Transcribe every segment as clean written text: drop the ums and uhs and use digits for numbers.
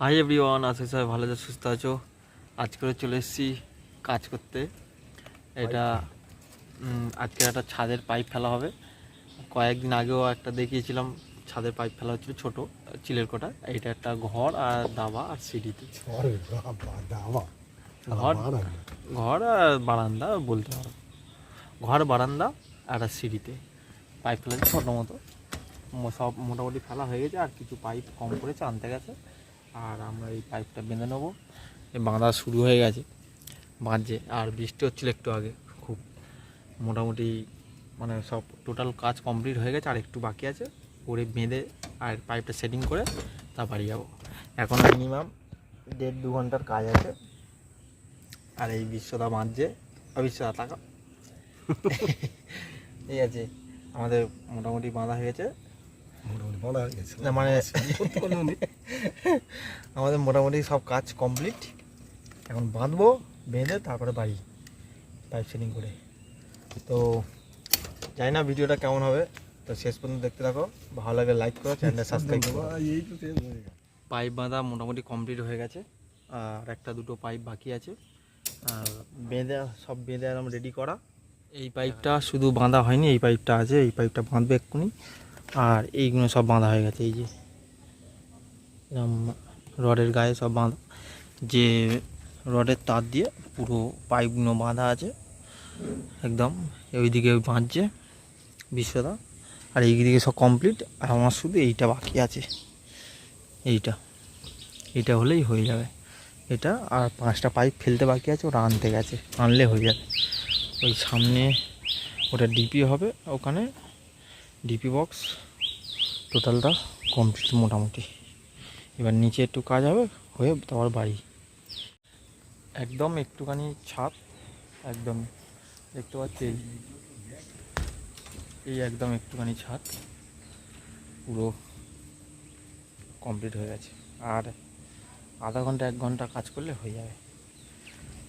Hi everyone, আশা করি সবাই ভালো আছো, সুস্থ আছো। আজকে চলে এসেছি কাজ করতে। এটা আজকে একটা ছাদের পাইপ ফেলা হবে। কয়েকদিন আগেও একটা দেখিয়েছিলাম, ছাদের পাইপ ফেলা হচ্ছিল ছোটো চিলের কোটা। এইটা একটা ঘর আর দাবা আর সিঁড়িতে ঘর ঘর আর বারান্দা বলতে পারো। ঘর বারান্দা আর সিঁড়িতে পাইপ ফেলা ছোটো মতো। সব মোটামুটি ফেলা হয়ে গেছে, আর কিছু পাইপ কম করেছে, আনতে গেছে। আর আমরা এই পাইপটা বেঁধে নেবো। এই বাঁধা শুরু হয়ে গেছে, বাঁধছে। আর বৃষ্টি হচ্ছিল একটু আগে খুব। মোটামুটি মানে সব টোটাল কাজ কমপ্লিট হয়ে গেছে, আর একটু বাকি আছে। করে বেঁধে আর পাইপটা সেটিং করে তা বাড়ি যাবো। এখন মিনিমাম 1.5-2 ঘন্টার কাজ আছে। আর এই বিশ্বদা বাঁধছে, বিশ্বদা টাকা এই আছে আমাদের মোটামুটি বাঁধা হয়ে গেছে। মানে আমাদের মোটামুটি সব কাজ কমপ্লিট। এখন বাঁধবো, বেঁধে তারপরে বাড়ি পাইপ সেটিং করে। তো জানি না ভিডিওটা কেমন হবে, তো শেষ পর্যন্ত দেখতে থাকো। ভালো লাগে লাইক করো, চ্যানেলটা সাবস্ক্রাইব করো। পাইপ বাঁধা মোটামুটি কমপ্লিট হয়ে গেছে, আর একটা দুটো পাইপ বাকি আছে। আর বেঁধে একদম রেডি করা। এই পাইপটা শুধু বাঁধা হয়নি, এই পাইপটা আছে, এই পাইপটা বাঁধবে এক্ষুনি। আর এইগুলো সব বাঁধা হয়ে গেছে, এই যে রডের গায়ে সব বাঁধা, যে রডের তার দিয়ে পুরো পাইপগুলো বাঁধা আছে একদম। ওইদিকে বাঁধছে বিশ্বদা, আর এইদিকে সব কমপ্লিট। আর আমার শুধু এইটা বাকি আছে, এইটা হলেই হয়ে যাবে। এটা আর 5টা পাইপ ফেলতে বাকি আছে, ওরা আনতে গেছে, আনলে হয়ে যাবে। ওই সামনে ওটা ডিপি হবে, ওখানে ডিপি বক্স। টোটালটা কমপ্লিট মোটামুটি। এবার নিচে একটু কাজ হবে, হয়ে তারপর বাড়ি। একদম একটুখানি ছাদ, একদম দেখতে পাচ্ছি এই একদম একটুখানি ছাদ পুরো কমপ্লিট হয়ে গেছে। আর আধা ঘন্টা 1 ঘন্টা কাজ করলে হয়ে যাবে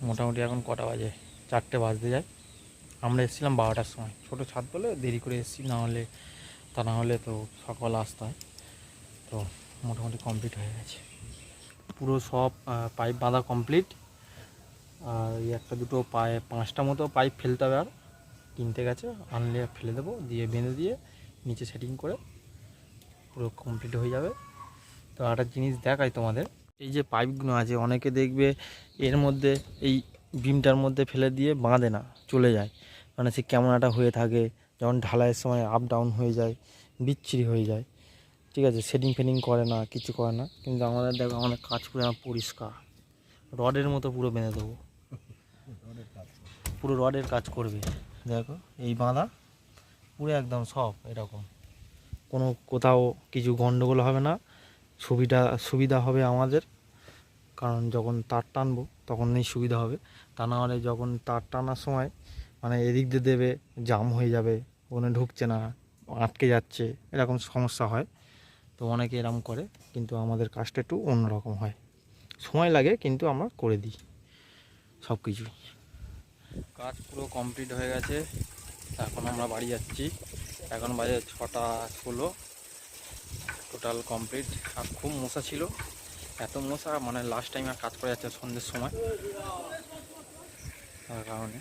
মোটামুটি। এখন কটা বাজে? 4টে বাজতে যায়। আমরা এসেছিলাম 12টার সময়। ছোটো ছাদ বলে দেরি করে এসেছি, না হলে তো সকাল আসতে হয়। তো মোটামুটি কমপ্লিট হয়ে গেছে পুরো সব পাইপ বাঁধা কমপ্লিট। আর এই একটা দুটো 5টা মতো পাইপ ফেলতে হবে, আর কিনতে গেছে, আনলে ফেলে দেবো, দিয়ে বেঁধে দিয়ে নিচে সেটিং করে পুরো কমপ্লিট হয়ে যাবে। তো একটা জিনিস দেখাই তোমাদের, এই যে পাইপগুলো আছে, অনেকে দেখবে এর মধ্যে এই বিমটার মধ্যে ফেলে দিয়ে বাঁধে না, চলে যায়। মানে সে কেমন একটা হয়ে থাকে, যখন ঢালাইয়ের সময় আপ ডাউন হয়ে যায়, বিচ্ছিরি হয়ে যায়। ঠিক আছে, সেটিং ফেটিং করে না, কিছু করে না। কিন্তু আমাদের দেখো, আমাদের কাজ পুরো পরিষ্কার, রডের মতো পুরো বেঁধে দেবো, পুরো রডের কাজ করবে। দেখো এই বাঁধা পুরো একদম সব এরকম, কোথাও কিছু গন্ডগোল হবে না। সুবিধা হবে আমাদের, কারণ যখন তার টানবো তখনই সুবিধা হবে। তা না হলে যখন তার টানার সময় মানে এদিক দিয়ে দেবে, জাম হয়ে যাবে, ওখানে ঢুকছে না, আটকে যাচ্ছে, এরকম সমস্যা হয়। তো অনেকে এরকম করে, কিন্তু আমাদের কাজটা একটু অন্যরকম হয়, সময় লাগে, কিন্তু আমরা করে দিই সব কিছু। কাজ পুরো কমপ্লিট হয়ে গেছে, এখন আমরা বাড়ি যাচ্ছি। এখন বাজে 6টা 16, টোটাল কমপ্লিট। আর খুব মশা ছিল, এত মশা, মানে লাস্ট টাইম আর কাজ করে যাচ্ছে সন্ধ্যের সময়, তার কারণে